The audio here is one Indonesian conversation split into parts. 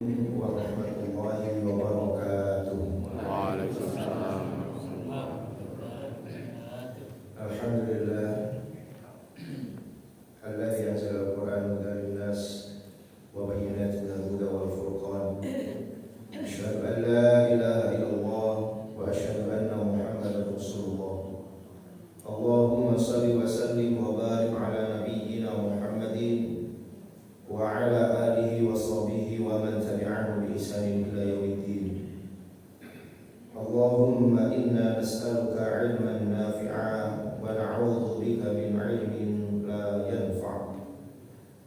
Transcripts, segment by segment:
warahmatullahi wabarakatuh. Waalaikumsalam. Alhamdulillah alladzi anzala al-Qur'ana hudan lin-nas wa bayyinatin minal huda wal furqan. Asyhadu an la ilaha illallah wa asyhadu anna Muhammadar Rasulullah. Allahumma shalli wa sallim wa barik ala nabiyyina Muhammadin wa ala alihi wa sahbihi wa man tabi'ahu bi ihsanin ila yaumiddin. Allahumma inna nas'aluka 'ilman nafi'a wa na'udzu bika min 'ilmin la yanfa'.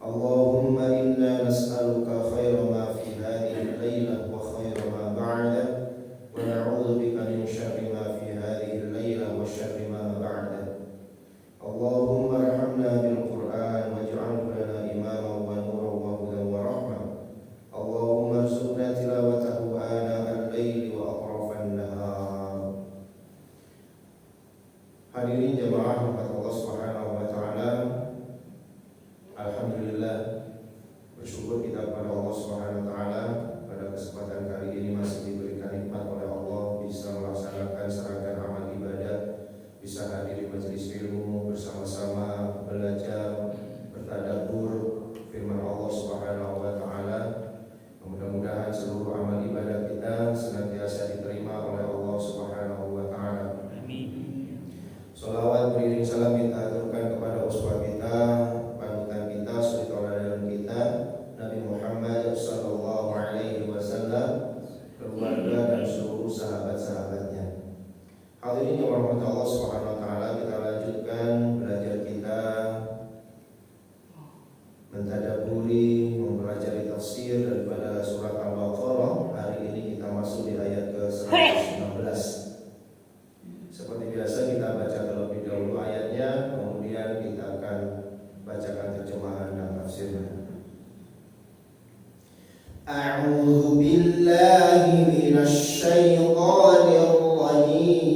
Allahumma inna nas'aluka khaira ma fi hadhihi al-lailah wa khaira ma ba'da wa na'udzu bika min syarri ma fi hadhihi al-lailah wa syarri ma ba'da. Allahumma arhamna bil Qur'an waj'alhu lana imaman wa nuran wa hudan wa rahmah. Allahumma arzuqna tilawatahu ana al-laili wa atrafan nahar. Hadirin jemaah rahmat Allah Subhanahu wa taala. Alhamdulillah, bersyukur kita kepada Allah Subhanahu wa taala pada kesempatan kali ini masih diberikan nikmat oleh Allah bisa melaksanakan serangkaian amal ibadah, bisa hadir di majelis ilmu bersama-sama belajar bertadabbur firman Allah Subhanahu wa taala. Mudah-mudahan seluruh amal ibadah kita senantiasa diterima oleh Allah Subhanahu wa taala. Amin. Shalawat beriring salam kita aturkan kepada uswah kita, panutan kita, suri tauladan kita, Nabi Muhammad sallallahu alaihi wasallam, keluarga dan seluruh sahabat-sahabatnya. Hadirin yang dirahmati Allah Subhanahu wa taala, kita lanjutkan belajar kita mentadabburi, mempelajari tafsir daripada surat Al-Baqarah. Hari ini kita masuk di ayat ke-119. Seperti biasa kita baca terlebih dahulu ayatnya, kemudian kita akan bacakan terjemahan dan tafsirnya. A'udzu billahi minasy syaithanir rajim.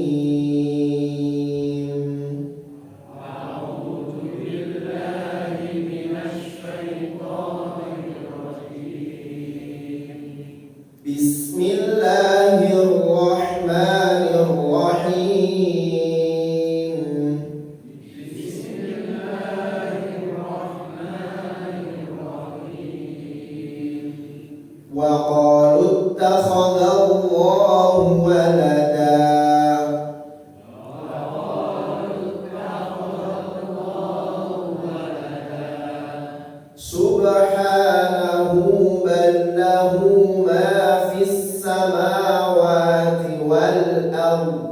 وَقَالُوا اتَّخَذَ اللَّهُ وَلَدًا سُبْحَانَهُ بَل لَّهُ مَا فِي السَّمَاوَاتِ وَالْأَرْضِ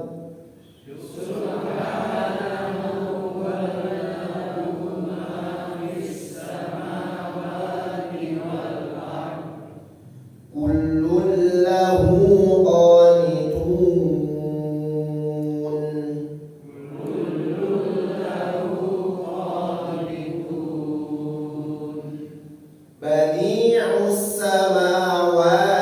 بديع السماوات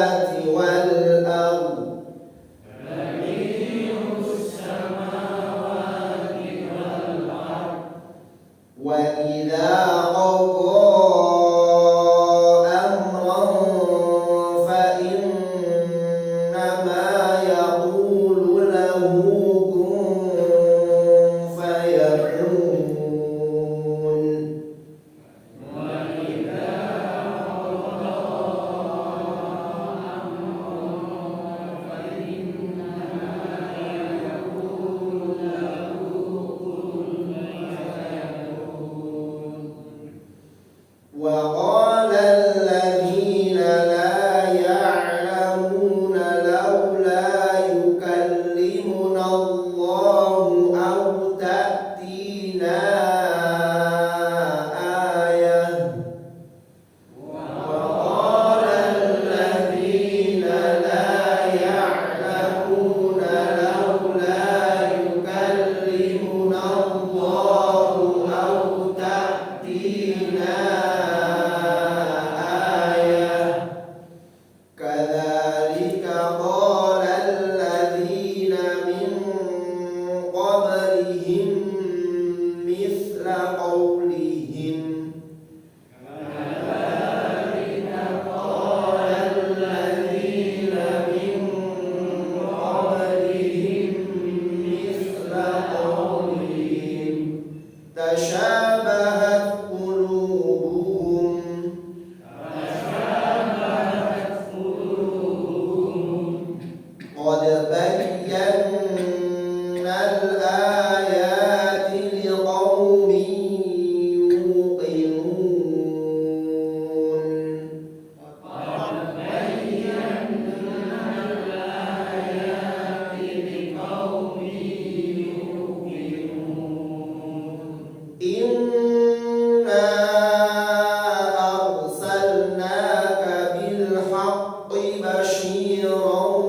haqqi basyiran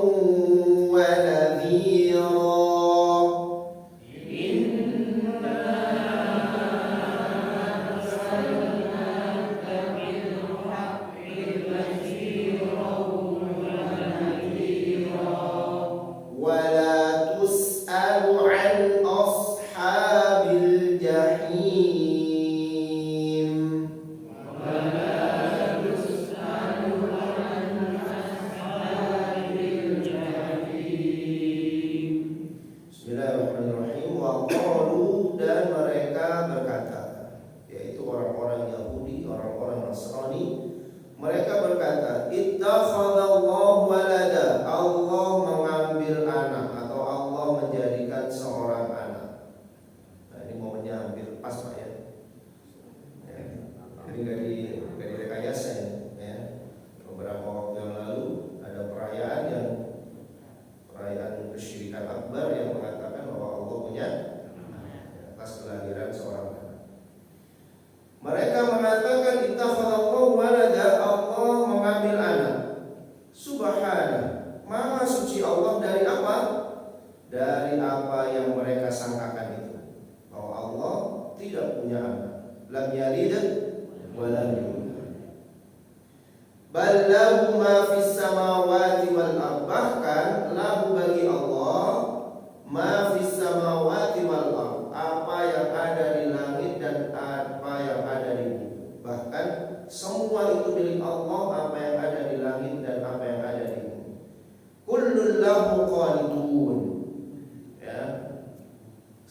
wa nadhira.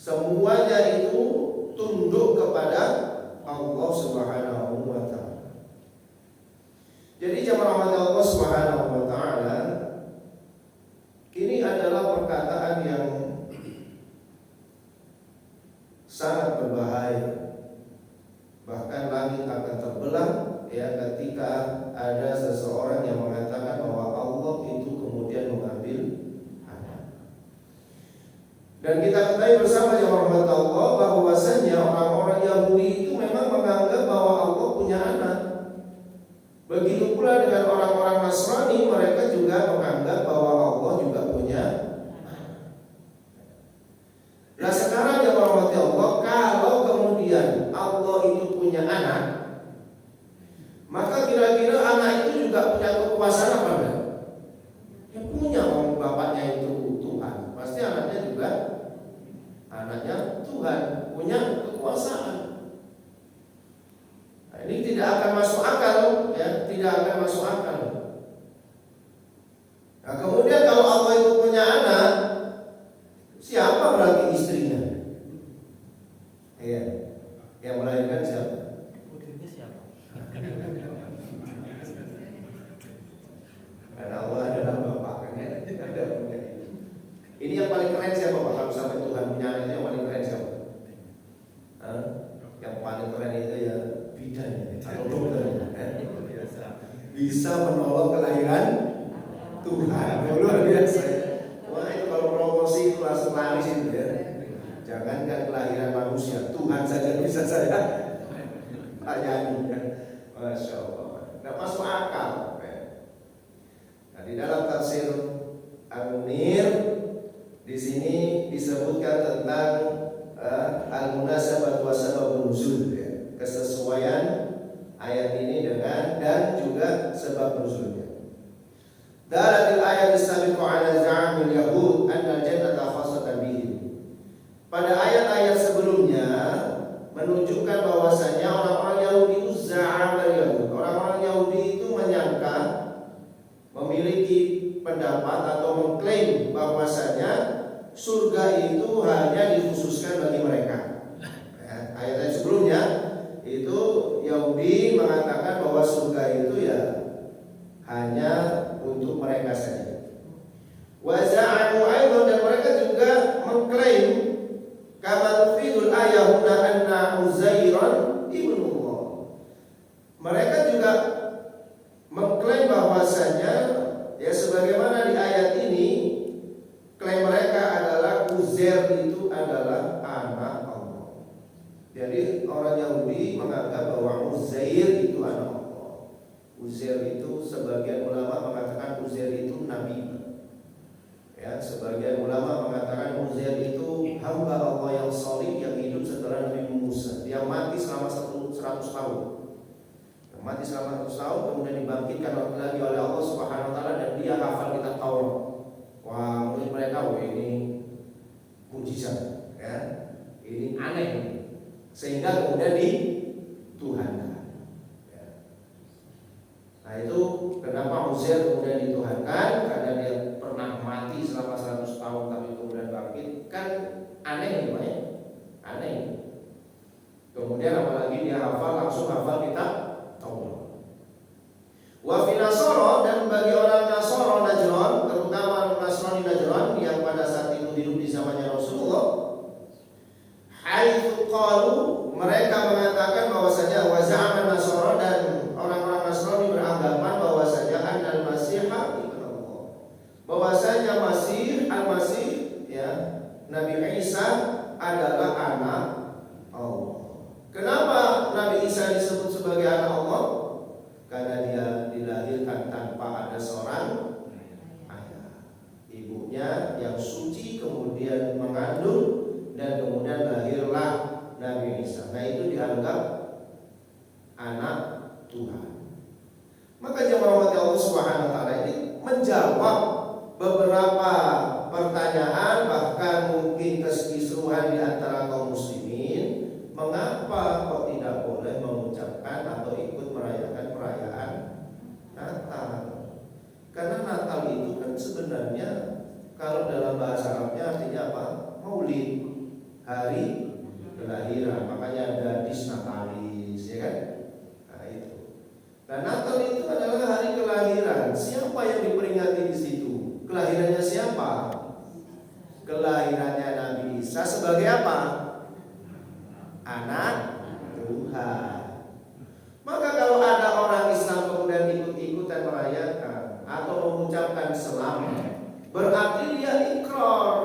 Semuanya itu tunduk kepada Allah Subhanahu wa taala. Jadi jemaah rahmat Allah Subhanahu wa taala, ini adalah perkataan yang sangat berbahaya. Bahkan langit akan terbelah ya ketika ada seseorang yang mengatakan bahwa Allah itu kemudian mengambil anak. Dan kita ketahui bersama jemaah rahmat Allah bahwasanya orang-orang Yahudi itu memang menganggap bahwa Allah punya anak. Begitu pula dengan orang-orang Nasrani, mereka juga menganggap bahwa Allah juga punya anak. Nah sekarang ya rahmati Allah, kalau kemudian Allah itu punya anak, maka kira-kira anak itu juga punya kekuasaan apa enggak? Ya punya, orang bapaknya itu Tuhan, pasti anaknya juga anaknya Tuhan, punya kekuasaan. Nah, ini tidak akan masuk akal, ya, tidak akan masuk akal. Nah, kemudian kalau Allah itu punya anak, siapa berarti istrinya? Iya, yang melahirkan siapa? Putihnya siapa? Karena Allah adalah Bapak, kan ya? Ada punya. Ini yang paling keren siapa Pak? Kalau sampai Tuhan punya anak itu yang paling keren siapa? Hah? Yang paling keren itu ya bidan atau dokter, bisa menolong kelahiran Tuhan. Luar biasa. Wah itu kalau promosi itu langsung laris itu ya. Jangankan kelahiran manusia, Tuhan saja bisa saya layani. Masya Allah. Nah masuk akal. Nah di dalam tafsir Al-Munir di sini disebutkan tentang al-munasabah wa sababun nuzul, ya. Kesesuaian ayat ini dengan dan juga sebab nuzulnya. Dalatil ayat as-sabiqu ala za'amil yahud anna al-jannata khassatan bihim. Pada ayat-ayat sebelumnya menunjukkan bahwasanya orang-orang Yahudi itu za'amal yahud. Orang-orang Yahudi itu menyangka, memiliki pendapat atau mengklaim bahwasanya surga itu hanya dikhususkan bagi mereka. Ya, ayat-ayat sebelumnya itu Yahudi mengatakan bahwa surga itu ya hanya untuk mereka saja. Wa za'amu aidan, dan mereka juga mengklaim kama tufidul ayahuna anna Uzairan ibnullah. Mereka juga mengklaim bahwasanya ya sebagaimana di ayat ini klaim mereka adalah Uzair itu adalah anak Allah. Jadi orang Yahudi menganggap bahwa Uzair itu anak Allah. Uzair itu sebagian ulama mengatakan Ya, sebagian ulama mengatakan Uzair itu hamba Allah yang solid yang hidup setelah Nabi Musa. Dia mati selama 100 tahun. Yang mati selama 100 tahun kemudian dibangkitkan lagi oleh Allah Subhanahu wa taala dan dia hafal kitab Taurat. Wah, menurut mereka ini mujizat, ya. Ini aneh ini. Sehingga kemudian dituhankan. Ya. Nah, itu kenapa Uzair kemudian dituhankan, karena dia pernah mati selama 100 tahun tapi kemudian bangkit. Kan aneh ini, Pak, ya? Aneh. Kemudian apalagi dia langsung hafal kitab Taurat. Wa fi Nasara, dan bagi orang Nasara Najran, terutama Nasrani Najran yang pada saat itu hidup di zamannya Rasulullah, haitsu qalu, mereka mengatakan bahwasanya wa za'ama Nasara, dan orang-orang Nasrani beranggapan bahwasanya annal Masiha ibnullah, bahwasanya Al-Masih, ya, Nabi Isa adalah anak Allah. Kenapa Nabi Isa disebut sebagai anak Allah? Karena dia dilahirkan tanpa ada seorang ayah. Ibunya yang suci kemudian mengandung dan kemudian lahirlah Nabi Isa. Nah, itu dianggap anak Tuhan. Maka jemaah Allah Subhanahu wa taala ini menjawab beberapa pertanyaan, bahkan mungkin keseruan di antara kaum muslimin. Mengapa kok tidak boleh mengucapkan atau ikut merayakan perayaan Natal? Karena Natal itu kan sebenarnya kalau dalam bahasa Arabnya artinya apa? Maulid, hari kelahiran. Makanya ada disnatalis, ya kan? Nah, itu. Dan Natal itu adalah hari kelahiran. Siapa yang diperingati di situ? Kelahirannya siapa? Kelahirannya Nabi Isa sebagai apa? Anak Tuhan. Maka kalau ada orang Islam kemudian ikut-ikutan merayakan atau mengucapkan selamat, berarti dia ikrar,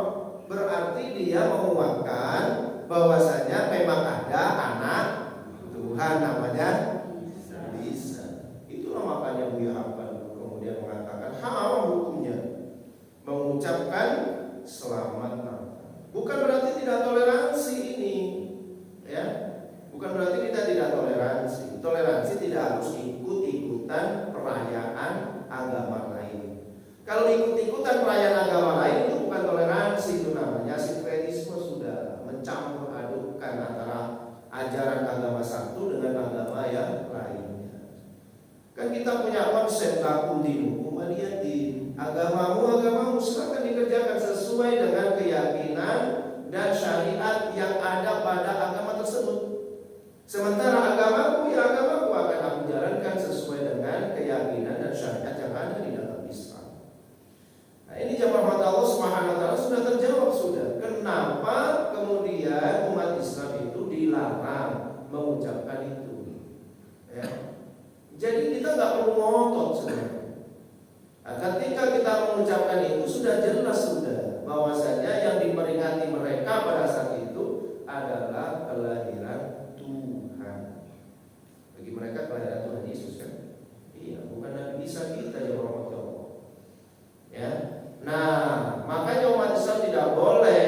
berarti dia menguatkan bahwasanya memang ada anak Tuhan namanya Isa. Itulah makanya Buya Hamban kemudian mengatakan haram hukumnya mengucapkan selamat Natal. Bukan berarti tidak toleransi ini, ya. Bukan berarti kita tidak toleransi. Toleransi tidak harus ikut-ikutan perayaan agama lain. Kalau ikut-ikutan perayaan agama lain itu bukan toleransi, itu namanya sinkretisme, sudah mencampur adukkan antara ajaran agama satu dengan agama yang lainnya. Kan kita punya konsep lakum dinukum waliyadin. Agamamu, silakan dikerjakan sesuai dengan keyakinan dan syariat yang ada pada agama tersebut. Sementara agamaku akan aku jalankan sesuai dengan keyakinan dan syariat yang ada di dalam Islam. Nah, ini jamaah Allah Subhanahu wa taala sudah terjawab sudah. Kenapa kemudian umat Islam itu dilarang mengucapkan itu? Ya. Jadi kita nggak perlu ngotot sebenarnya. Nah, ketika kita mengucapkan itu sudah jelas sudah bahwasanya yang diperingati mereka pada saat itu adalah kelahiran Tuhan. Bagi mereka kelahiran Tuhan Yesus kan? Iya, bukan Nabi Isa kita yang Allah. Ya. Nah, makanya umat Islam tidak boleh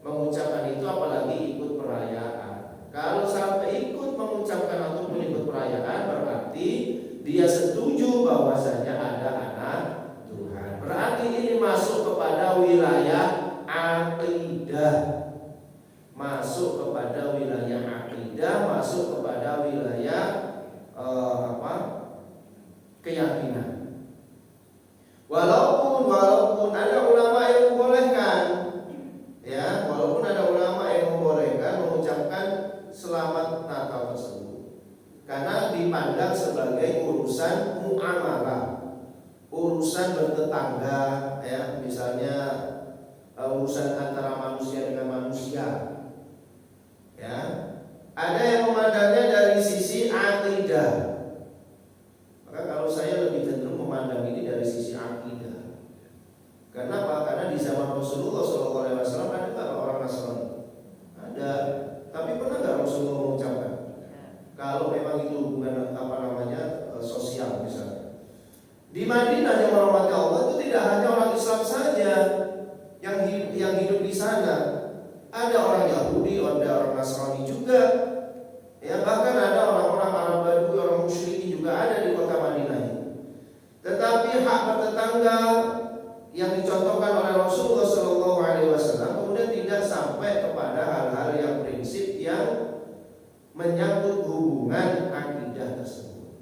mengucapkan itu apalagi ikut perayaan. Kalau sampai ikut mengucapkan ataupun ikut perayaan berarti dia setuju bahwasanya ada anak Tuhan. Berarti ini masuk kepada wilayah akidah. Masuk kepada wilayah akidah, masuk kepada wilayah keyakinan. Walaupun ada ulama yang membolehkan, ya, walaupun ada ulama yang membolehkan mengucapkan selamat Natal tersebut, karena dipandang sebagai urusan muamalah, urusan bertetangga, ya, misalnya urusan antara manusia dengan manusia, ya. Ada yang memandangnya dari sisi akidah. Maka kalau saya lebih cenderung memandang ini dari sisi akidah. Kenapa? Karena di zaman Rasulullah SAW ada nggak orang Nasrani? Ada. Tapi pernah nggak Rasulullah mengucapkan? Kalau memang itu hubungan sosial misalnya. Di mana Madinah yang merahmati Allah itu tidak hanya orang Islam saja yang hidup di sana. Ada orang Yahudi, ada orang Nasrani juga. Ya, bahkan ada orang-orang Arab Badui, orang musyrikin juga ada di kota Madinah ini. Tetapi hak bertetangga yang dicontohkan oleh Rasulullah SAW kemudian tidak sampai kepada hal-hal yang prinsip yang menyangkut hubungan akidah tersebut.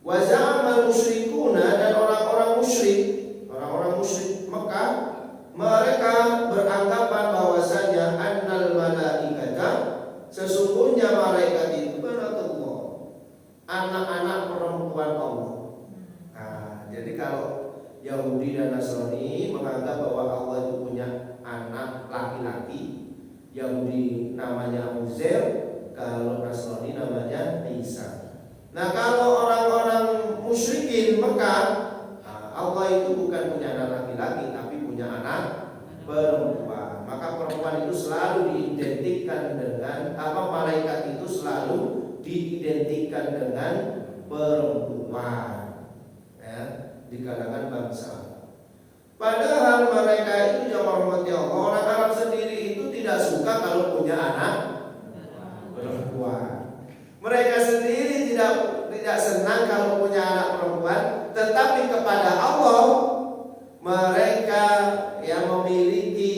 Wa za'amal musyrikuna, dan orang-orang musyrik Mekah, mereka beranggapan bahwasanya annal malaikata, sesungguhnya malaikat itu banatullah, anak-anak perempuan Allah. Nah, jadi kalau Yahudi dan Nasrani menganggap bahwa Allah itu punya anak laki-laki, Yahudi namanya Uzair, kalau Nasrani namanya Isa. Nah, kalau orang-orang musyrikin Mekah, Allah itu bukan punya anak laki-laki, tapi punya anak perempuan. Maka perempuan itu selalu diidentikan dengan malaikat itu selalu diidentikan dengan perempuan, ya, di kalangan bangsa. Padahal mereka itu jamaah rahmati Allah, orang Arab sendiri itu tidak suka kalau punya anak perempuan. Mereka sendiri tidak senang kalau punya anak perempuan, tetapi kepada Allah mereka yang memiliki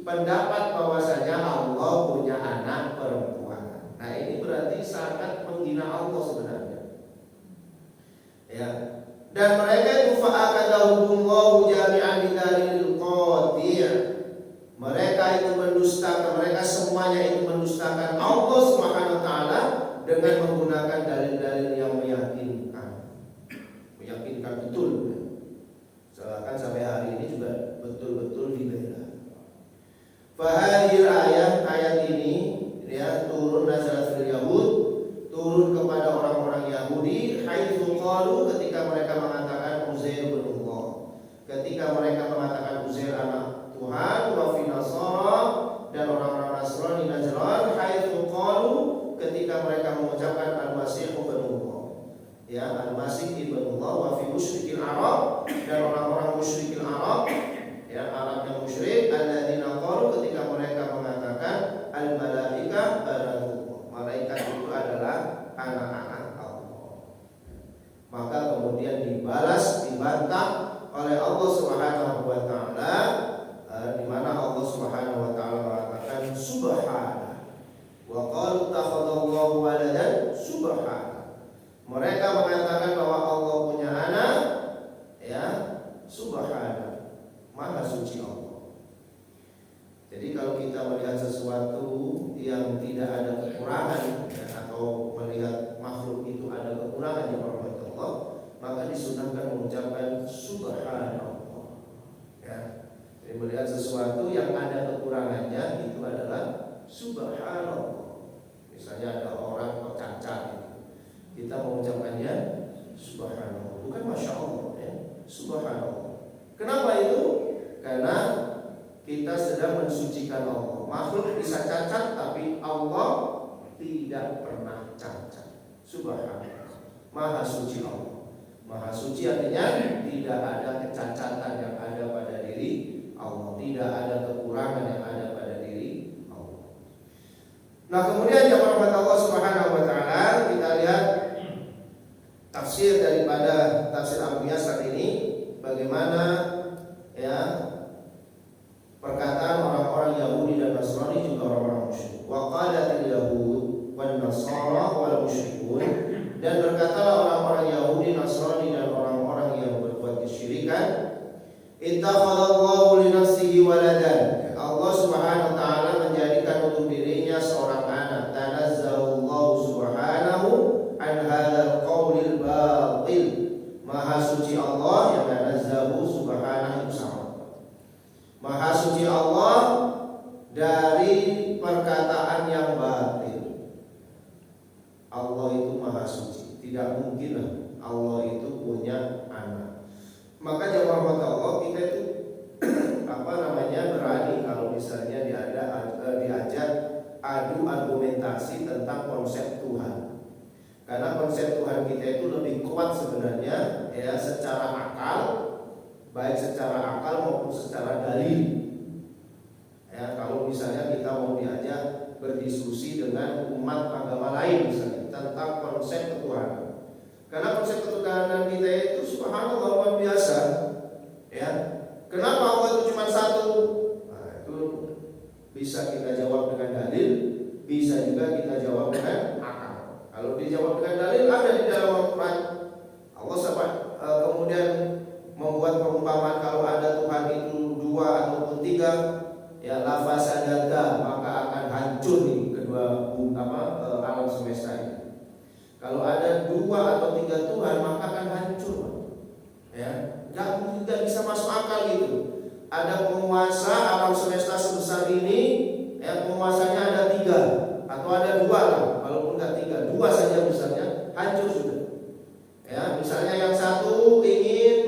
pendapat bahwasanya Allah punya anak perempuan. Nah, ini berarti sangat menghina Allah sebenarnya. Ya. Dan mereka itu fa'akadahumullahu jami'an bidalil qati'. Mereka itu mendustakan, mereka semuanya itu mendustakan Allah Subhanahu wa taala dengan menggunakan dalil-dalil yang meyakinkan betul. Seakan sampai hari ini juga betul-betul dibela. Fahadhil ayat ini ya turun nazalat fil Yahud, turun kepada orang-orang Yahudi, haitsu qalu, ketika mereka mengatakan Uzair bin Allah, ketika mereka mengatakan Uzair anak Tuhan, wa fi Nasara, dan orang-orang Nasrani Najran, haitsu qalu, ketika mereka mengucapkan Al-Masih ibn Allah, ya, Al-Masih ibn Allah, wa fi musyrikil Arab, dan orang-orang musyrikil Arab, ya, Arab yang musyrik, alladzina qalu, ketika mereka mengatakan al-malaika banatullah, malaikat itu adalah anak-anak Allah. Maka kemudian dibantah oleh Allah Subhanahu wa taala, di mana Allah Subhanahu wa taala mengatakan subhana wa qalu takhadallahu waladan subhana. Mereka mengatakan bahwa Allah punya anak, ya, subhana, maha suci Allah. Jadi kalau kita melihat sesuatu yang tidak ada kekurangan, ya, atau melihat makhluk itu ada kekurangan yang rahmat Allah, maka disunahkan mengucapkan subhanallah. Ya. Jadi melihat sesuatu yang ada kekurangannya itu adalah subhanallah. Misalnya ada orang kok cacat, kita mengucapkannya subhanallah, bukan masya Allah, ya, subhanallah. Kenapa itu? Karena kita sedang mensucikan Allah. Makhluk bisa cacat, tapi Allah tidak pernah cacat. Subhanallah, maha suci Allah. Maha suci artinya tidak ada kecacatan yang ada pada diri Allah, tidak ada kekurangan yang ada pada diri Allah. Nah, kemudian yang rahmat Allah Subhanahu wa taala, kita lihat tafsir daripada tafsir Al-Anbiya saat ini, bagaimana, ya, perkataan orang-orang Yahudi dan Nasrani juga orang-orang musyrik. Wa qalatil yahud wan nasara wal musyrikun, dan berkatalah orang-orang Yahudi, Nasrani, dan orang-orang yang berbuat kesyirikan, ittakhadallahu li nafsihi waladan, Allah Subhanahu wa taala menjadikan untuk dirinya seorang anak. Tanazzalullahu subhanahu an hadzal qaulil batil, maha suci Allah, yang tanazzahu subhanahu sama, maha suci Allah dari perkataan yang batil. Allah itu maha suci, tidak mungkin Allah itu punya anak. Maka jamaah Allah, kita itu berani kalau misalnya diajak adu argumentasi tentang konsep Tuhan. Karena konsep Tuhan kita itu lebih kuat sebenarnya ya secara akal, baik secara akal maupun secara dalil. Ya, kalau misalnya kita mau diajak berdiskusi dengan umat agama lain misalnya tentang konsep ketuhanan. Karena konsep ketuhanan kita itu subhanallah luar biasa. Ya. Kenapa Allah itu cuma satu? Nah, itu bisa kita jawab dengan dalil, bisa juga kita jawab dengan akal. Kalau dijawab dengan dalil ada di dalam Al-Quran. Allah kemudian membuat perumpamaan kalau ada Tuhan itu dua ataupun tiga, ya lafasadata, maka akan hancur nih kedua alam semesta ini. Kalau ada dua atau tiga Tuhan maka akan hancur. Ya, nggak bisa masuk akal gitu. Ada penguasa alam semesta sebesar ini, ya penguasanya ada tiga atau ada dua lah, walaupun nggak tiga, dua saja misalnya hancur sudah. Ya, misalnya yang satu ingin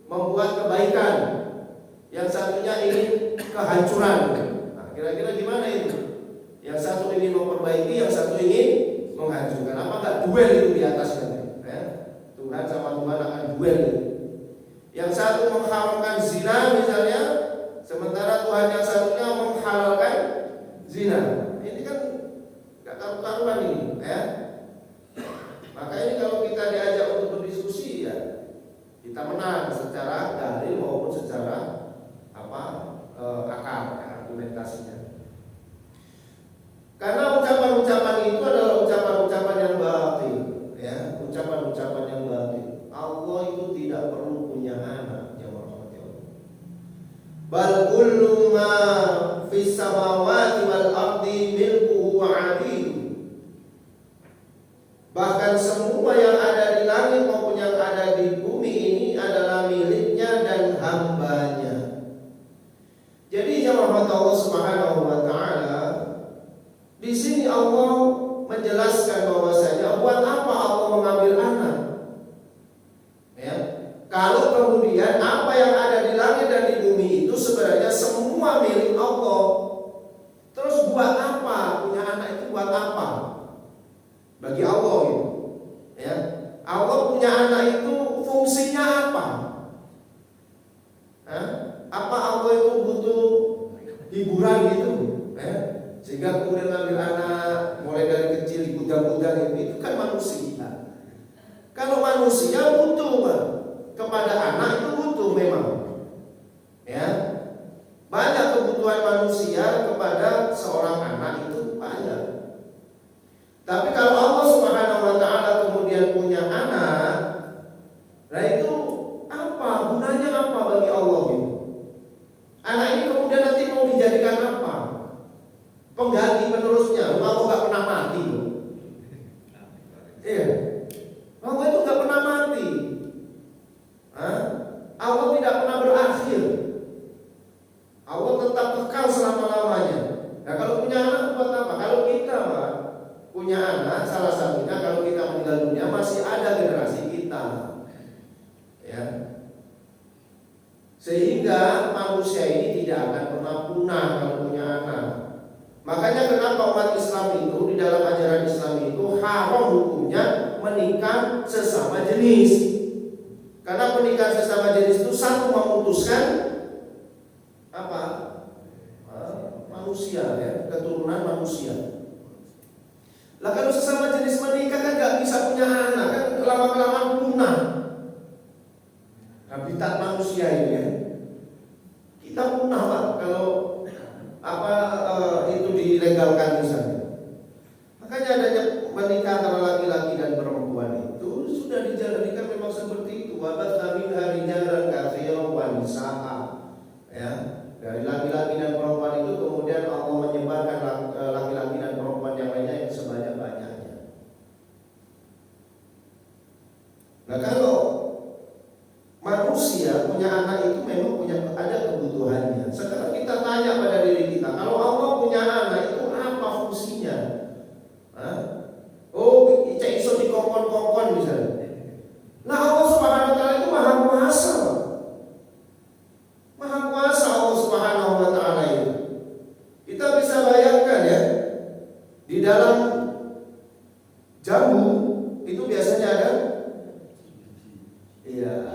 membuat kebaikan, yang satunya ingin kehancuran. Nah, kira-kira gimana itu? Yang satu ingin memperbaiki, yang satu ingin menghancurkan. Apa nggak duel itu di atasnya? Ya, Tuhan sama Tuhan akan duel itu. Yang satu mengharamkan zina misalnya, sementara Tuhan yang satunya menghalalkan zina. Ini kan nggak karu-karuan ini, ya. Maka ini kalau kita diajak untuk berdiskusi ya kita menang secara dalil maupun secara akal ya, argumentasinya. Karena ucapan-ucapan itu adalah ucapan-ucapan yang batil, ya, ucapan-ucapan yang batil. Allah itu tidak perlu punya anak, ya Allah. Bal kullu ma fis samawati wal ardi milkuhu wa 'abid. Bahkan semua yang ada di langit maupun yang ada di bumi ini adalah miliknya dan hambanya. Jadi jamaah Allah Subhanahu wa taala, di sini Allah menjelaskan bahwasanya buat apa Allah mengambil anak? Ya. Kalau kemudian apa yang ada di langit dan di bumi itu sebenarnya semua milik Allah. Terus buat apa punya anak itu, buat apa? Bagi Allah gitu. Ya. Allah punya anak itu fungsinya apa? Apa Allah itu butuh hiburan gitu? Sehingga kemudian ambil anak mulai dari kecil digudang-gudang, itu kan manusia. Kalau manusia butuh kepada anak itu butuh memang. Ya. Banyak kebutuhan manusia kepada seorang anak itu banyak. Tapi kalau Allah Subhanahu wa taala kemudian punya anak, nah itu apa? Gunanya apa bagi Allah itu? Anak ini kemudian nanti mau dijadikan apa? Pengganti penerusnya. Allah nggak pernah mati loh. Iya. Allah itu nggak pernah mati. Allah tidak pernah berakhir. Allah tetap kekal selama-lamanya. Nah kalau punya anak buat apa? Kalau kita punya anak, salah satunya kalau kita meninggal dunia masih ada generasi kita. Ya. Sehingga manusia ini tidak akan pernah punah kalau punya anak. Makanya kenapa umat Islam itu di dalam ajaran Islam itu haram hukumnya menikah sesama jenis. Karena pernikahan sesama jenis itu satu memutuskan apa? Manusia, ya, keturunan manusia. Lah kalau sesama jenis menikah kan nggak bisa punya anak, kan lama-kelamaan punah habitat manusia ini ya. Kita punah Pak kalau itu dilegalkan misalnya. Makanya adanya menikah antara laki-laki dan perempuan itu sudah dijadikan memang seperti itu. Wabatha minha rijalan katsiran wa nisaa. Ya, dari laki-laki dan perempuan itu kemudian Allah menyebarkan laki-laki dan perempuan yang lainnya yang sebanyak-banyaknya. Nah kalau manusia punya anak itu memang ada kebutuhannya. Sekarang kita tanya pada diri kita, kalau Allah punya anak itu apa fungsinya? Oh, cek iso dikongkon-kongkon misalnya. Nah Allah Subhanahu wa taala itu maha kuasa. Maha kuasa Allah Subhanahu wa taala itu. Kita bisa bayangkan ya, di dalam jambu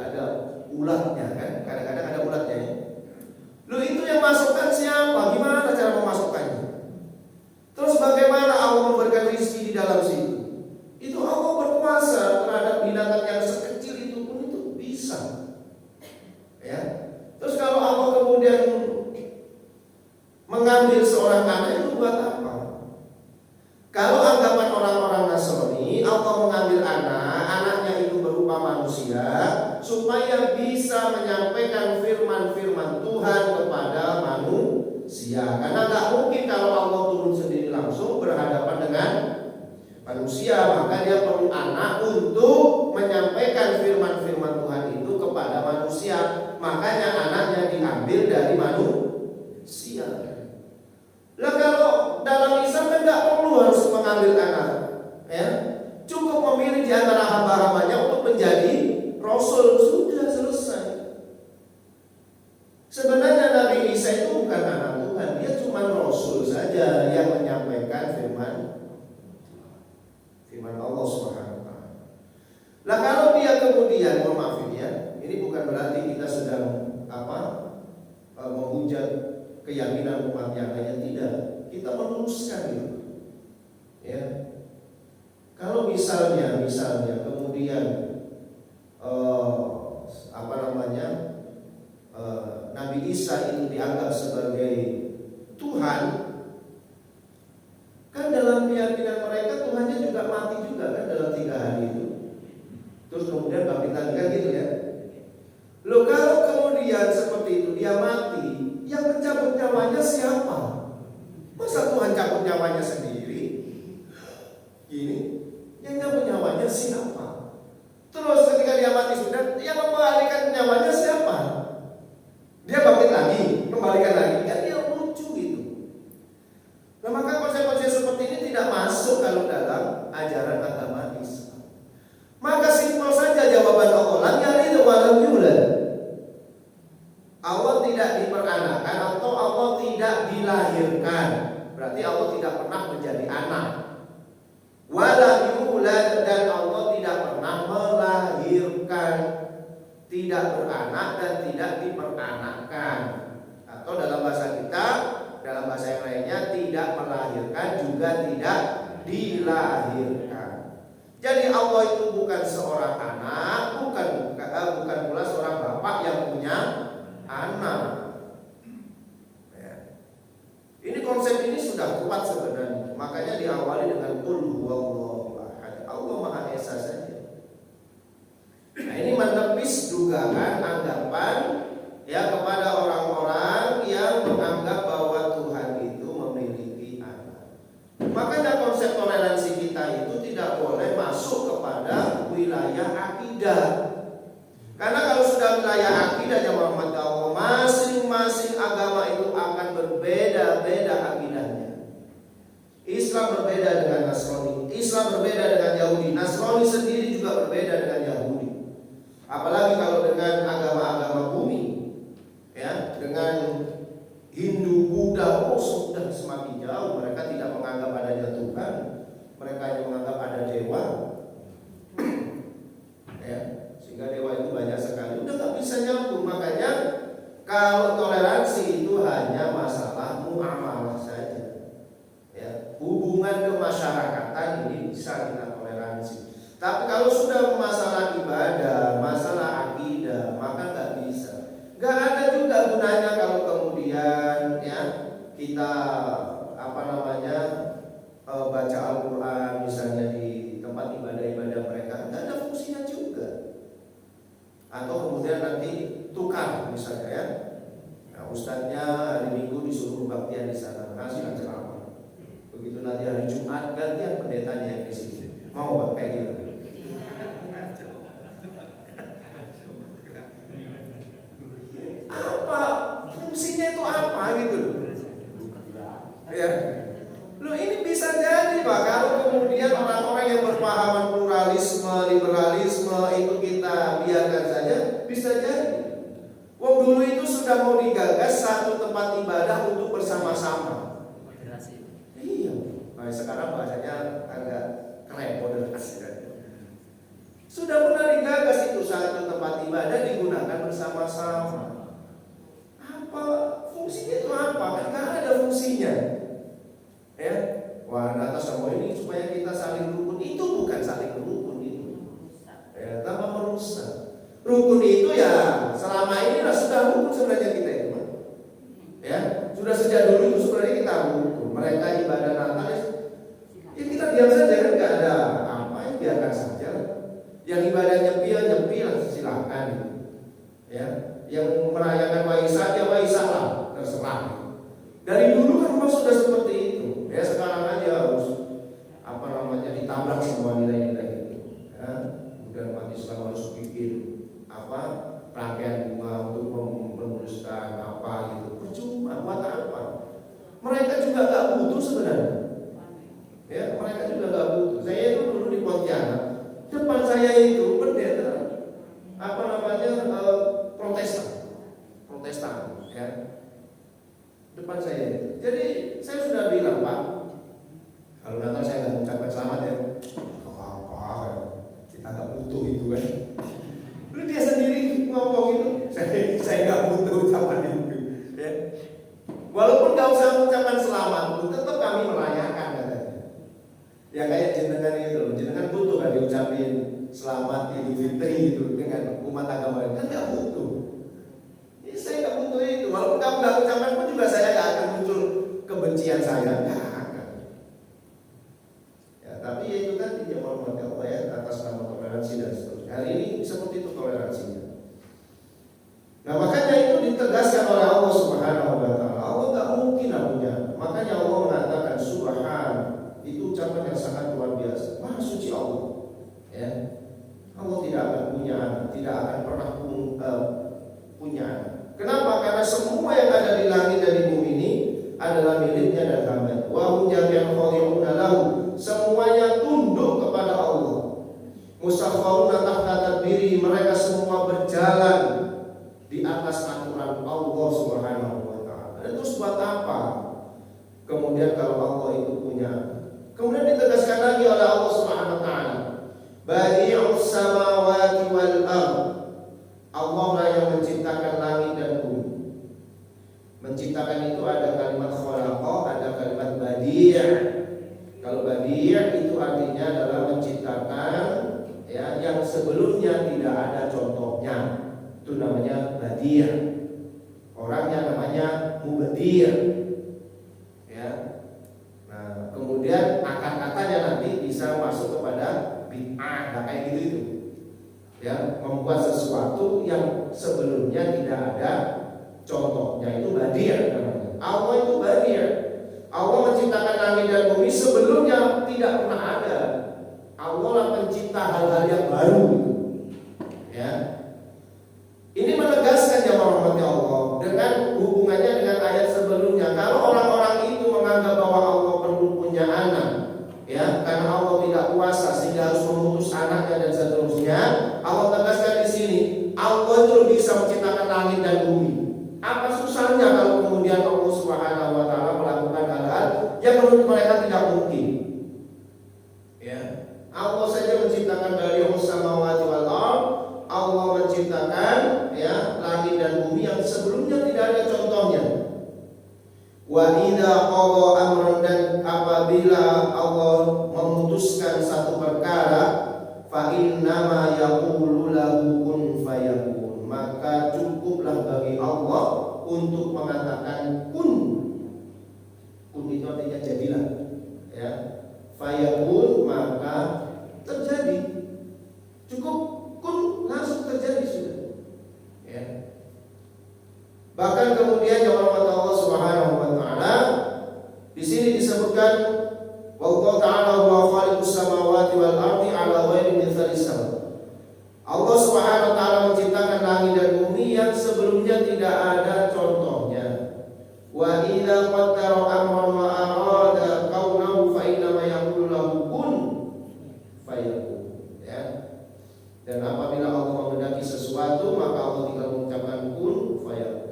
ada ulatnya kan, kadang-kadang ada ulatnya ya. Lu itu yang masukkan siapa? Gimana cara memasukkannya? Terus bagaimana Allah memberikan rezeki di dalam situ? Itu Allah berkuasa terhadap binatang yang sekecil itu pun itu bisa. Ya. Terus kalau Allah kemudian mengambil seorang anak itu buat apa? Kalau anggapan orang-orang Nasrani, Allah mengambil anaknya itu berupa manusia supaya bisa menyampaikan firman-firman Tuhan kepada manusia. Karena nggak mungkin kalau Allah turun sendiri langsung berhadapan dengan manusia, maka dia perlu anak untuk menyampaikan firman-firman Tuhan itu kepada manusia. Makanya anaknya diambil dari manusia. Lah kalau dalam Islam kan nggak perlu harus mengambil anak, ya. Cukup memilih di antara hamba-hambanya untuk menjadi Rasul, sudah selesai. Sebenarnya Nabi Isa itu bukan anak Tuhan, dia cuma Rasul saja yang menyampaikan firman Allah Subhanahu wa taala. Lah kalau dia kemudian, mohon maaf ya, ini bukan berarti kita sedang menghujat keyakinan umat yang lainnya, tidak. Kita meluruskan itu. Ya. Kalau misalnya kemudian Nabi Isa itu dianggap sebagai Tuhan, kan dalam keyakinan mereka Tuhannya juga mati juga kan dalam 3 hari itu. Terus kemudian bangkit lagi kan gitu ya. Loh kalau kemudian seperti itu dia mati, yang mencabut nyawanya siapa? Masa Tuhan cabut nyawanya sendiri? Gini, yang cabut nyawanya siapa? Terus ketika dia mati sudah, yang mengembalikan nyawanya siapa? Dia bangkit lagi, kembalikan lagi, kan dia lucu gitu. Nah maka konsep-konsep seperti ini tidak masuk kalau dalam ajaran agama Islam. Maka simpel saja jawaban Allah, lam yalid wa lam yulad. Allah tidak diperanakan atau Allah tidak dilahirkan. Berarti Allah tidak pernah menjadi anak. Walam yulad, dan Allah tidak pernah melahirkan, tidak beranak dan tidak diperanakkan. Atau dalam bahasa kita, dalam bahasa yang lainnya, tidak melahirkan juga tidak dilahirkan. Jadi Allah itu bukan seorang anak, bukan pula seorang bapak yang punya anak. Ya. Ini konsep ini sudah kuat sebenarnya. Makanya diawali dengan qul huwallahu ahad. Allah Maha Esa saja. Nah, ini menepis dugaan anggapan ya kepada orang-orang yang menganggap bahwa Tuhan itu memiliki anak. Makanya konsep toleransi kita itu tidak boleh masuk kepada wilayah akidah. Karena kalau sudah wilayah akidah yang rahmat Allah, masing-masing agama itu akan berbeda-beda akidahnya. Islam berbeda dengan Nasrani, Islam berbeda dengan Yahudi, Nasrani sendiri juga berbeda dengan Yahudi. Apalagi kalau dengan agama-agama bumi, ya, dengan Hindu, Buddha, sudah semakin jauh. Mereka tidak menganggap adanya Tuhan, mereka hanya menganggap ada dewa. Ya, sehingga dewa itu banyak sekali, udah nggak bisa nyambung. Makanya kalau toleransi itu hanya masalah muamalah saja. Ya, hubungan kemasyarakatan ini bisa kita toleransi. Tapi kalau sudah masalah ibadah, masalah akidah, maka nggak bisa. Nggak ada juga gunanya kalau kemudian ya kita baca Al-Quran misalnya di tempat ibadah-ibadah mereka, nggak ada fungsinya juga. Atau kemudian nanti tukar misalnya ya, nah, ustadznya hari Minggu disuruh baktian di sana, kasih ceramah. Begitu nanti hari Jumat gantian pendetanya yang di sini. Mau kayak gitu? Apa fungsinya itu apa gitu? Ya, lo ini bisa jadi Pak kalau kemudian orang-orang yang berpahaman pluralisme, liberalisme itu kita biarkan saja, bisa jadi. Wong dulu itu sudah mau digagas satu tempat ibadah untuk bersama-sama. Iya. Nah sekarang bahasanya agak keren, moderasi. Sudah pernah digagas itu satu tempat ibadah digunakan bersama-sama. Apa fungsinya itu apa? Kan nggak ada fungsinya. Ya, wah atas semua ini supaya kita saling rukun, itu bukan saling rukun itu. Ya, tambah merusak. Rukun itu ya selama ini sudah rukun sebenarnya kita itu. Ya, sudah sejak dulu itu sebenarnya kita rukun. Mereka ibadah Natal, ya kita diam saja kan nggak ada apa, ya biarkan saja. Yang ibadah nyepil silahkan. Ya, yang merayakan Waisak ya Waisak lah, terserah. Dari dulu kan memang sudah seperti itu. Ya sekarang aja harus ditabrak semua nilai-nilai itu. Ya, kemudian umat Islam harus bikin rangkaian bunga untuk memuluskan gitu. Percuma, buat apa? Mereka juga nggak butuh sebenarnya. Ya, mereka juga nggak butuh. Saya itu dulu di Pontianak, depan saya itu bendera Protestan, ya. Depan saya itu. Jadi saya sudah bilang, Pak, kalau Natal saya nggak mengucapkan selamat ya, apa? Kita nggak butuh itu kan. Lalu dia sendiri ngomong itu, saya nggak butuh ucapan itu. Ya. Walaupun nggak usah mengucapkan selamat, tetap kami merayakan katanya. Ya kayak jenengan itu, jenengan butuh kan diucapin selamat Idul Fitri gitu dengan umat agama lain, kan nggak butuh. Ya, saya nggak butuh itu. Walaupun kamu nggak ucapkan pun juga saya nggak akan muncul kebencian saya, nggak akan. Ya, tapi ya itu kan tidak menghormati Allah ya, atas nama toleransi dan seterusnya. Hari ini seperti itu toleransinya. Nah makanya itu ditegaskan oleh Allah Subhanahu wa Ta'ala. Allah nggak mungkin punya. Makanya Allah mengatakan Subhan, itu ucapan yang sangat luar biasa. Maha suci Allah. Ya, Allah tidak akan punya anak, tidak akan pernah punya anak. Kenapa? Karena semua yang ada di langit dan di bumi ini adalah miliknya dan hamba. Wa hum jami'an khadi'una lahu. Semuanya tunduk kepada Allah. Musakhkharuna tahta tadbiri, mereka semua berjalan di atas aturan Allah Subhanahu wa Ta'ala. Dan terus buat apa? Kemudian kalau Allah itu punya, kemudian ditegaskan lagi oleh Allah Subhanahu wa Ta'ala, Badi'us samawati wal ardh. Allah lah yang menciptakan langit dan bumi. Menciptakan itu ada kalimat khalaqa, ada kalimat badi'. Kalau badi' itu artinya adalah menciptakan ya yang sebelumnya tidak ada contohnya. Itu namanya badi'. Orangnya namanya mubdi'. Ya. Nah, kemudian akar-katanya nanti bisa masuk kepada bid'ah, kayak gitu itu. Ya, membuat sesuatu yang sebelumnya tidak ada contohnya, itu badi' namanya. Allah itu badi'. Allah menciptakan langit dan bumi sebelumnya tidak pernah ada. Allah lah pencipta hal-hal yang baru. Ya. Ini menegaskan jamaah rahmati Allah dengan hubungannya dengan ayat sebelumnya. Kalau orang-orang itu menganggap bahwa Allah perlu punya anak, ya, karena Allah tidak kuasa sehingga harus memutus anaknya dan seterusnya, Allah tegaskan di sini, Allah itu bisa menciptakan langit dan bumi. Apa susahnya kalau kemudian Allah Subhanahu wa Ta'ala melakukan hal-hal yang menurut mereka tidak mungkin? Ya, Allah saja menciptakan dari samawati wal ardh. Allah menciptakan ya langit dan bumi yang sebelumnya tidak ada contohnya. Wa idza qada amran, dan apabila Allah memutuskan satu perkara, fa innama yaqulu lahu kun fayakun, maka cukuplah bagi Allah untuk mengatakan kun. Kun itu artinya jadilah. Ya. Fayakun, maka terjadi. Cukup kun, langsung terjadi sudah. Ya. Bahkan kemudian ya Allah Subhanahu wa Ta'ala di sini disebutkan wallahu ta'ala huwa khaliqus samawati wal ardi ala ghairi mithlis sama. Allah Subhanahu wa Ta'ala menciptakan langit dan bumi yang sebelumnya tidak ada contohnya. Wa idza qaddara amran wa arada kaunahu fa inna ma yaqulu lahu kun fayakun. Ya. Dan apabila Allah menghendaki sesuatu, maka Allah tinggal mengucapkan kun fayakun.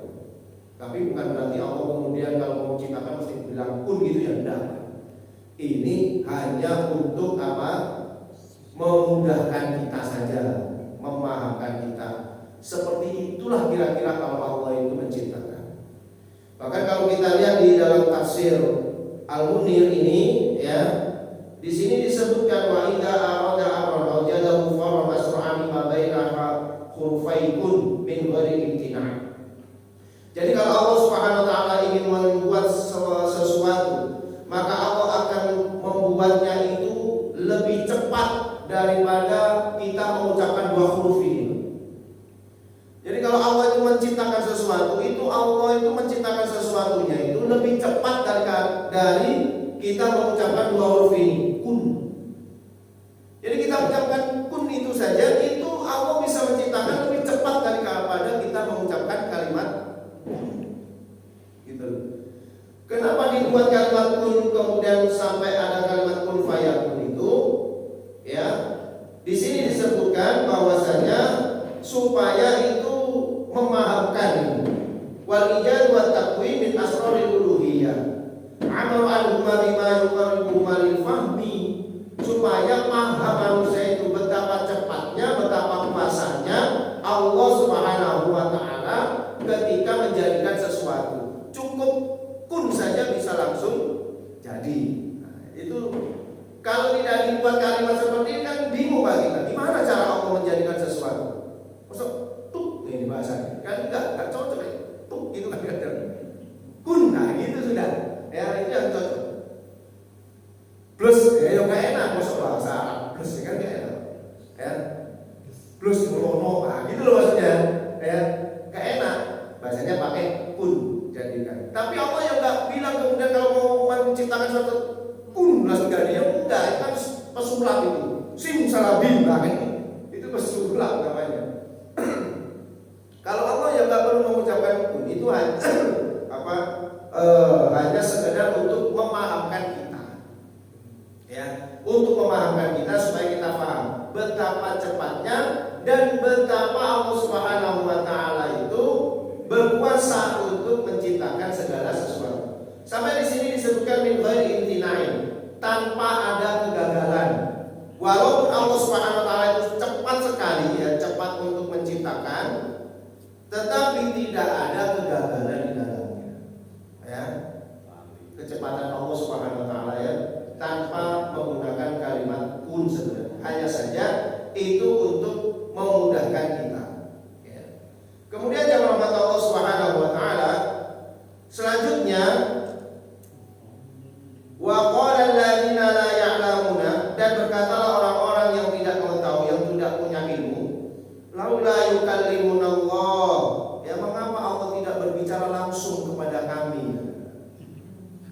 Tapi bukan berarti Allah kemudian kalau mau menciptakan mesti bilang kun gitu ya, enggak. Ini hanya untuk apa? memudahkan kita saja, memahamkan kita. Seperti itulah kira-kira kalau Allah itu menciptakan. Bahkan kalau kita lihat di dalam tafsir Al-Munir ini, ya, di sini disebutkan wa idza arada amran aw jadahu faram asra'a ma bainaha khurfaikun min ghairi imtina'. Jadi kalau Allah Subhanahu wa taala ingin membuat sesuatu, maka Allah akan membuatnya itu lebih cepat daripada kita mengucapkan dua huruf ini. Jadi kalau Allah itu menciptakan sesuatu, itu Allah itu menciptakan sesuatunya itu lebih cepat dari kita mengucapkan dua huruf ini, kun. Jadi kita ucapkan kun itu saja, itu Allah bisa menciptakan lebih cepat daripada kita mengucapkan kalimat kun. Gitu. Kenapa dibuat kalimat kun kemudian sampai ada kalimat kun fayakun itu? Ya, di sini disebutkan bahwasanya supaya itu memahamkan wal ijad wa taqwim min asrarul uluhiyah amaru al-umma bima yuqarribuhuma lil fahmi, supaya paham manusia itu betapa cepatnya, betapa kuasanya Allah Subhanahu wa taala ketika menjadikan sesuatu. Cukup kun saja bisa langsung jadi. Nah, itu kalau tidak dibuat kalimat seperti ini kan bingung bagi kita. Gimana cara Allah menjadikan sesuatu? Maksud ini bahasanya kan enggak cocok ya. Tuh itu kan kun, nah gitu sudah. Ya itu yang cocok. Plus ya enggak enak masuk bahasa Arab. Plus kan enggak enak. Ya. Plus ngono, nah gitu loh maksudnya. Ya, enggak enak. Bahasanya pakai kun jadikan. Tapi Allah yang enggak bilang kemudian kalau mau menciptakan suatu kun langsung jadi, enggak, itu kan pesulap itu. Simsalabim lah kan. Itu pesulap namanya. Kalau Allah yang nggak perlu mengucapkan kun, itu hanya hanya sekedar untuk memahamkan kita, ya, untuk memahamkan kita supaya kita paham betapa cepatnya dan betapa Allah Subhanahu wa taala itu berkuasa untuk menciptakan segala sesuatu. Sampai di sini disebutkan min ghairi imtina'in, tanpa ada kegagalan. Walaupun Allah Subhanahu wa taala itu cepat sekali, ya, cepat untuk menciptakan, tetapi tidak ada kegagalan di dalamnya, ya. Kecepatan Allah Subhanahu wa taala, ya, tanpa menggunakan kalimat kun sebenarnya. Hanya saja itu untuk memudahkan kita, ya. Kemudian jamaah Allah Subhanahu wa taala selanjutnya wa qala alladziina la ya'lamuna, dan berkatalah orang-orang yang tidak mengetahui, yang tidak punya ilmu, laula yukallimuna Allah, ya, mengapa Allah tidak berbicara langsung kepada kami,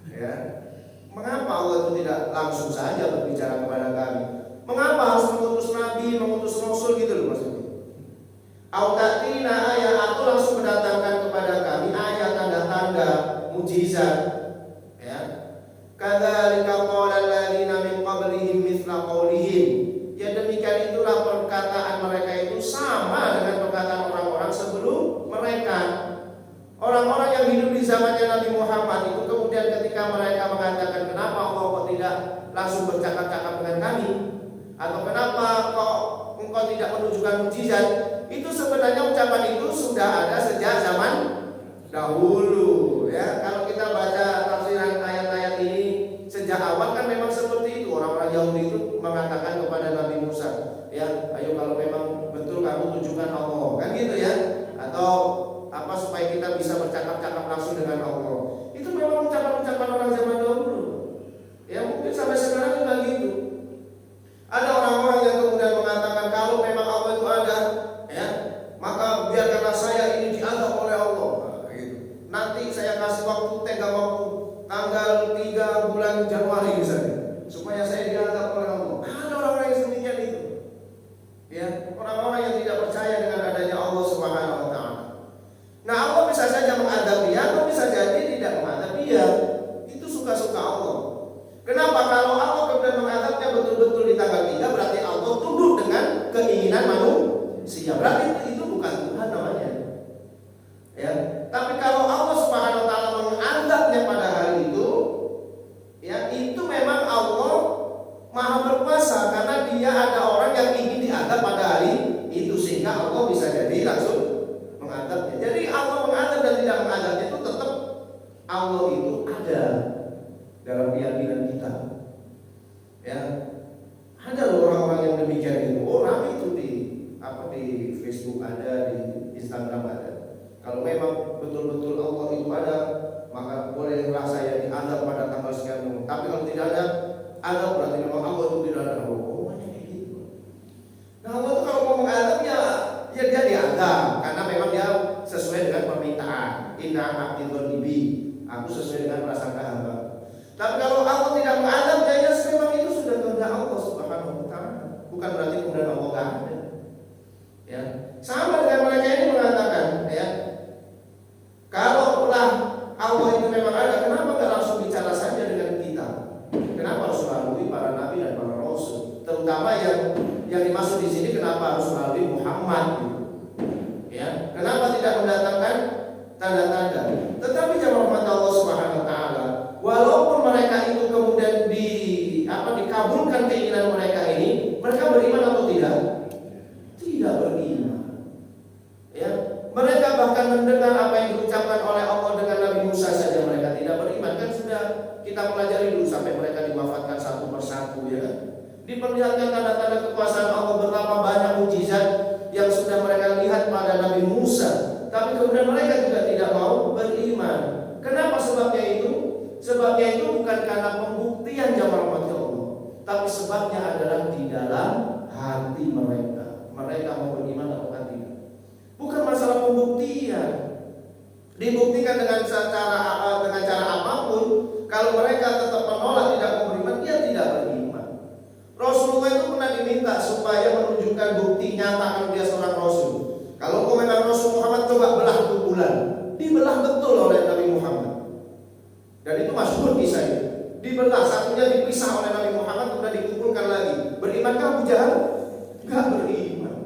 ya, mengapa Allah itu tidak langsung saja berbicara kepada kami, mengapa harus mengutus nabi, mengutus rasul, gitu loh maksudnya. Au ta'tina ayat, atau langsung mendatangkan kepada kami ayat, tanda-tanda, mukjizat, ya. Kadzalika qala alladziina min qablihim mitsla qaulihim, ya, demikian itulah perkataan mereka itu sama dengan perkataan orang-orang sebelum mereka. Orang-orang yang hidup di zamannya Nabi Muhammad itu kemudian ketika mereka mengatakan kenapa Allah kok tidak langsung bercakap-cakap dengan kami, atau kenapa kok engkau tidak menunjukkan mukjizat, itu sebenarnya ucapan itu sudah ada sejak zaman dahulu, ya. Kalau kita baca tafsiran ayat-ayat ini sejak awal kan memang seperti itu. Orang-orang Yahudi itu mengatakan kepada Nabi Musa, ya, ayo kalau memang betul kamu tunjukkan Allah, kan gitu, ya. Atau apa supaya kita bisa bercakap-cakap langsung dengan Allah. Itu memang ucapan-ucapan orang zaman dahulu. Ya, mungkin sampai sekarang juga gitu. Ada orang-orang yang kemudian mengatakan kalau memang Allah itu ada, ya, maka biarkanlah saya ini diazab oleh Allah. Nah, gitu. Nanti saya kasih waktu, tenggang waktu tanggal 3 bulan Januari misalnya, supaya saya diazab oleh Allah. Ada orang-orang yang demikian itu, ya, orang-orang yang tidak percaya dengan adanya Allah Subhanahu wa taala. Nah, Allah bisa saja mengadab dia, atau bisa jadi tidak mengadab dia. Itu suka-suka Allah. Kenapa? Kalau Allah kemudian mengadabnya betul-betul di tanggal 3, berarti Allah tunduk dengan keinginan manusia. Berarti itu bukan Tuhan namanya, ya. Tapi kalau Allah Subhanahu wa taala mengadabnya Allah itu ada dalam keyakinan kita. Ya, ada loh orang-orang yang demikian itu. Oh, rame itu di Facebook ada, di Instagram ada. Kalau memang betul-betul Allah itu ada, maka bolehlah saya diazab pada tanggal sekian. Tapi kalau tidak ada berarti memang Allah itu tidak ada. Oh, banyak kayak gitu. Nah, Allah itu kalau mau mengazab ya dia diazab karena memang dia sesuai dengan permintaan. Inna abdi dzalibi. Aku sesuai dengan prasangka hamba. Tapi kalau Allah tidak mengazab, ya memang itu sudah kehendak Allah Subhanahu wa taala. Bukan berarti kemudian Allah enggak ada. Ya. Sama dengan mereka ini mengatakan, ya. Kalaulah Allah itu memang ada, kenapa enggak langsung bicara saja dengan kita? Kenapa harus melalui para nabi dan para rasul? Terutama yang dimaksud di sini kenapa harus melalui Muhammad gitu. Ya. Kenapa tidak mendatangkan tanda-tanda? Tetapi jamaah rahmat Allah Subhanahu wa taala, walaupun mereka itu kemudian dikabulkan keinginan mereka ini, mereka beriman atau tidak? Tidak beriman. Ya, mereka bahkan mendengar apa yang diucapkan oleh Allah dengan Nabi Musa saja mereka tidak beriman. Kan sudah kita pelajari dulu sampai mereka diwafatkan satu persatu, ya. Diperlihatkan tanda-tanda kekuasaan Allah, betapa banyak mukjizat yang sudah mereka lihat pada Nabi Musa. Tapi kemudian mereka juga tidak mau beriman. Kenapa sebabnya itu? Sebabnya itu bukan karena pembuktian jamaah rahmat Allah, tapi sebabnya adalah di dalam hati mereka. Mereka mau beriman atau tidak. Bukan masalah pembuktian. Dibuktikan dengan cara apapun, kalau mereka tetap menolak tidak mau beriman, dia tidak beriman. Rasulullah itu pernah diminta supaya menunjukkan bukti nyata kalau dia seorang rasul. Kalau kau memang Rasul Muhammad, coba belah itu bulan. Dibelah betul oleh Nabi Muhammad. Dan itu masyhur kisahnya. Dibelah, satunya dipisah oleh Nabi Muhammad, kemudian dikumpulkan lagi. Berimankah Abu Jahal? Enggak beriman.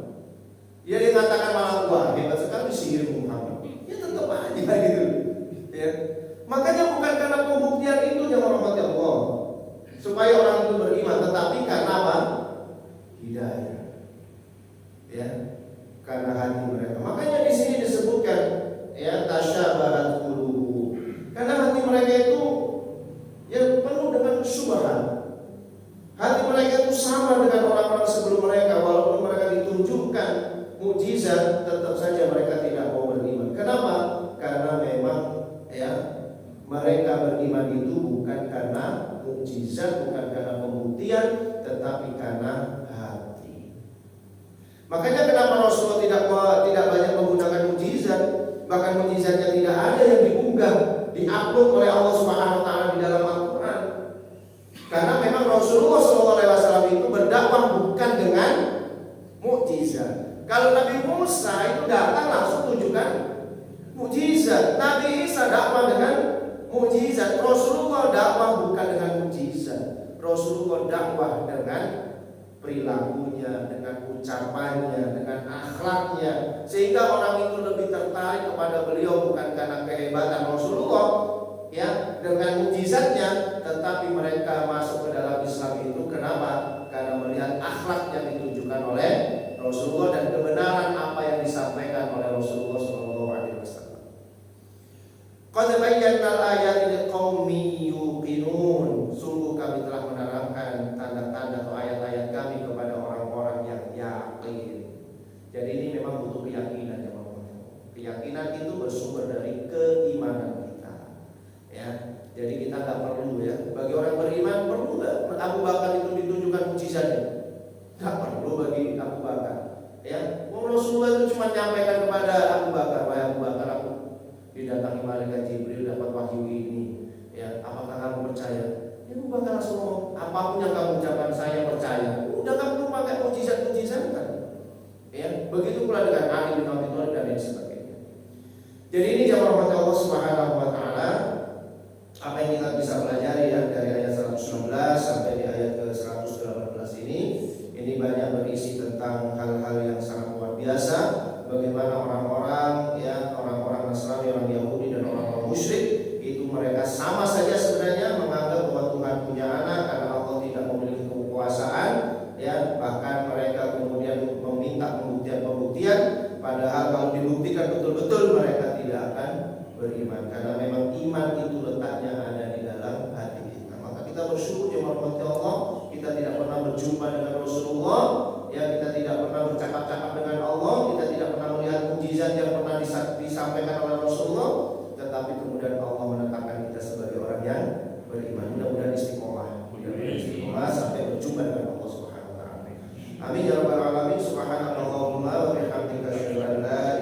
Dia dikatakan malah, wah hebat sekali sihir Muhammad. Ya tetap aja gitu. Ya. Makanya bukan karena pembuktian itu yang rahmat Allah supaya orang itu beriman, tetapi karena apa? Hidayah. Ya. Karena hati mereka. Makanya di sini disebutkan ya tasyabahat qulubuhum. Karena hati mereka itu ya penuh dengan syubhat. Hati mereka itu sama dengan orang-orang sebelum mereka, walaupun mereka ditunjukkan mukjizat, tetap saja mereka tidak mau beriman. Kenapa? Karena memang ya mereka beriman itu bukan karena mukjizat, bukan karena pembuktian, tetapi karena hati. Makanya kenapa Rasulullah tidak banyak menggunakan mukjizat, bahkan mukjizatnya tidak ada yang diunggah, diupload oleh Allah Subhanahu wa taala di dalam Al-Qur'an. Karena memang Rasulullah SAW itu berdakwah bukan dengan mukjizat. Kalau Nabi Musa itu datang langsung tunjukkan mukjizat. Nabi Isa dakwah dengan mukjizat. Rasulullah dakwah bukan dengan mukjizat. Rasulullah dakwah dengan perilakunya, dengan ucapannya, dengan akhlaknya, sehingga orang itu lebih tertarik kepada beliau bukan karena kehebatan Rasulullah ya dengan mukjizatnya, tetapi mereka masuk ke dalam Islam itu kenapa? Karena melihat akhlak yang ditunjukkan oleh Rasulullah dan kebenaran apa yang disampaikan oleh Rasulullah SAW. Qad bayyana al-ayati liqaumin yuqinun. Sungguh kami telah menerangkan tanda-tanda atau ayat-ayat kami kepada orang-orang yang yakin. Jadi ini memang butuh keyakinan ya Bapak. Keyakinan itu bersumber dari keimanan kita. Ya. Jadi kita nggak perlu ya. Bagi orang beriman perlu nggak Abu Bakar itu ditunjukkan mukjizatnya? Nggak perlu bagi Abu Bakar. Ya. Rasulullah itu cuma menyampaikan kepada Abu Bakar, wahai Abu Bakar, aku didatangi malaikat Jibril dapat wahyu ini. Ya, apakah kamu percaya? Ya, Abu Bakar langsung ngomong, apapun yang kamu ucapkan saya percaya. Udah kamu perlu pakai mukjizat kan? Ya, begitu pula dengan Ali bin Abi Thalib dan lain sebagainya. Jadi ini jamaah rahmat Allah Subhanahu wa taala, apa yang kita bisa pelajari ya dari ayat 116 sampai di ayat ke 118 ini banyak berisi tentang hal-hal yang sangat luar biasa. Bagaimana orang-orang ya orang-orang Nasrani, orang Yahudi dan orang-orang musyrik itu mereka sama saja sebenarnya menganggap bahwa Tuhan punya anak karena Allah tidak memiliki kekuasaan ya, bahkan mereka kemudian meminta pembuktian padahal kalau dibuktikan betul-betul mereka tidak akan beriman karena memang iman itu khusyuk yang hormati Allah, kita tidak pernah berjumpa dengan Rasulullah, ya kita tidak pernah bercakap-cakap dengan Allah, kita tidak pernah melihat mukjizat yang pernah disampaikan oleh Rasulullah, tetapi kemudian Allah menetapkan kita sebagai orang yang beriman. Mudah-mudahan istiqomah, sampai berjumpa dengan Allah Subhanahu wa taala. Amin ya rabbal alamin. Subhanallahumma wa bihamdika asyhadu an la